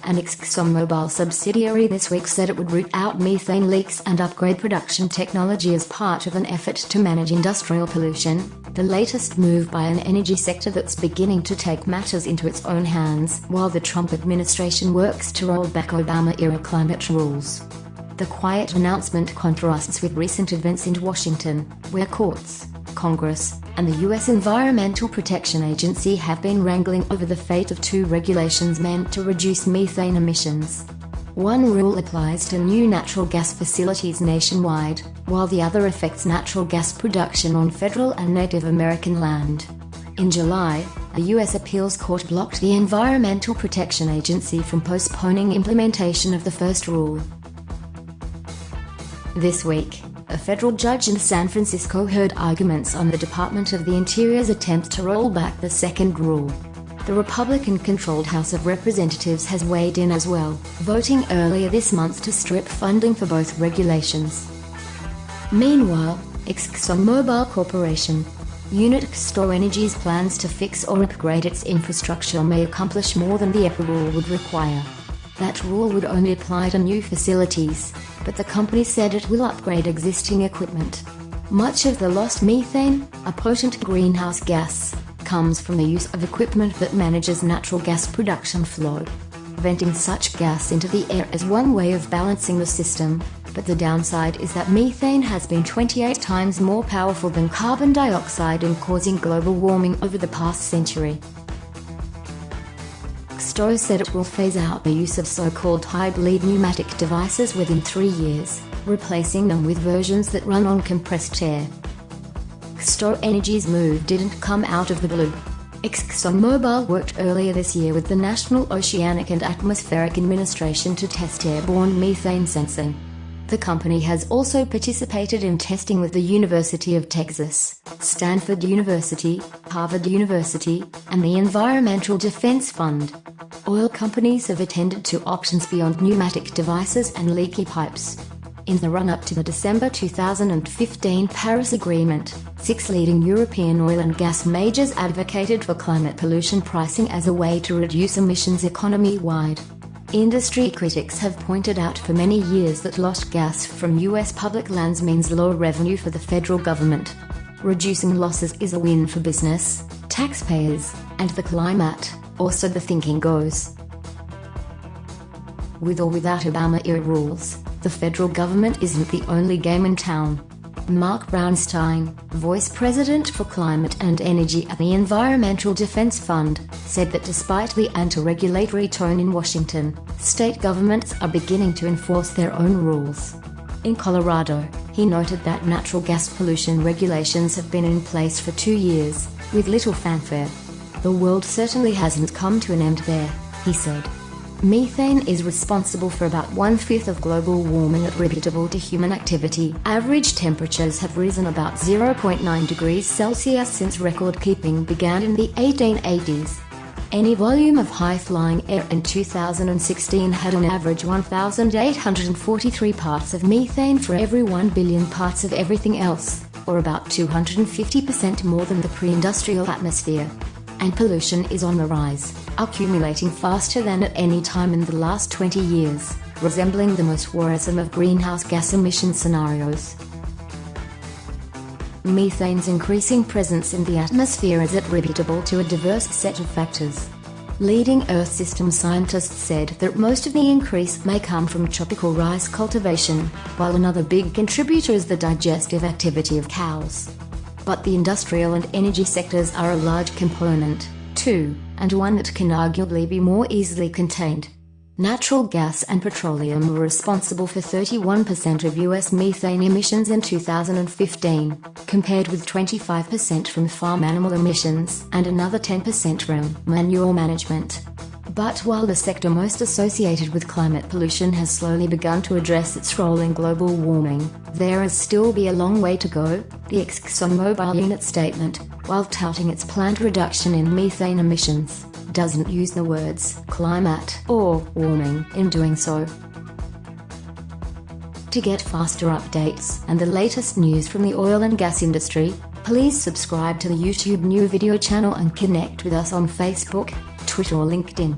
An ExxonMobil subsidiary this week said it would root out methane leaks and upgrade production technology as part of an effort to manage industrial pollution, the latest move by an energy sector that's beginning to take matters into its own hands while the Trump administration works to roll back Obama-era climate rules. The quiet announcement contrasts with recent events in Washington, where courts, Congress, and the U.S. Environmental Protection Agency have been wrangling over the fate of two regulations meant to reduce methane emissions. One rule applies to new natural gas facilities nationwide, while the other affects natural gas production on federal and Native American land. In July, a U.S. appeals court blocked the Environmental Protection Agency from postponing implementation of the first rule. This week, a federal judge in San Francisco heard arguments on the Department of the Interior's attempt to roll back the second rule. The Republican-controlled House of Representatives has weighed in as well, voting earlier this month to strip funding for both regulations. Meanwhile, ExxonMobil Corporation, Unit Exxon Energy's plans to fix or upgrade its infrastructure may accomplish more than the EPA rule would require. That rule would only apply to new facilities, but the company said it will upgrade existing equipment. Much of the lost methane, a potent greenhouse gas, comes from the use of equipment that manages natural gas production flow. Venting such gas into the air is one way of balancing the system, but the downside is that methane has been 28 times more powerful than carbon dioxide in causing global warming over the past century. Exxon said it will phase out the use of so-called high-bleed pneumatic devices within 3 years, replacing them with versions that run on compressed air. Exxon Energy's move didn't come out of the blue. ExxonMobil worked earlier this year with the National Oceanic and Atmospheric Administration to test airborne methane sensing. The company has also participated in testing with the University of Texas, Stanford University, Harvard University, and the Environmental Defense Fund. Oil companies have attended to options beyond pneumatic devices and leaky pipes. In the run-up to the December 2015 Paris Agreement, 6 leading European oil and gas majors advocated for climate pollution pricing as a way to reduce emissions economy-wide. Industry critics have pointed out for many years that lost gas from U.S. public lands means lower revenue for the federal government. Reducing losses is a win for business, taxpayers, and the climate, or so the thinking goes. With or without Obama-era rules, the federal government isn't the only game in town. Mark Brownstein, Vice President for Climate and Energy at the Environmental Defense Fund, said that despite the anti-regulatory tone in Washington, state governments are beginning to enforce their own rules. In Colorado, he noted that natural gas pollution regulations have been in place for 2 years, with little fanfare. The world certainly hasn't come to an end there, he said. Methane is responsible for about 1/5 of global warming attributable to human activity. Average temperatures have risen about 0.9 degrees Celsius since record-keeping began in the 1880s. Any volume of high-flying air in 2016 had on average 1,843 parts of methane for every 1 billion parts of everything else, or about 250% more than the pre-industrial atmosphere. And pollution is on the rise, accumulating faster than at any time in the last 20 years, resembling the most worrisome of greenhouse gas emission scenarios. Methane's increasing presence in the atmosphere is attributable to a diverse set of factors. Leading Earth system scientists said that most of the increase may come from tropical rice cultivation, while another big contributor is the digestive activity of cows. But the industrial and energy sectors are a large component, too, and one that can arguably be more easily contained. Natural gas and petroleum were responsible for 31% of U.S. methane emissions in 2015, compared with 25% from farm animal emissions and another 10% from manure management. But while the sector most associated with climate pollution has slowly begun to address its role in global warming, there is still be a long way to go, the ExxonMobil unit statement, while touting its planned reduction in methane emissions, doesn't use the words climate or warming in doing so. To get faster updates and the latest news from the oil and gas industry, please subscribe to the YouTube new video channel and connect with us on Facebook, Twitter or LinkedIn.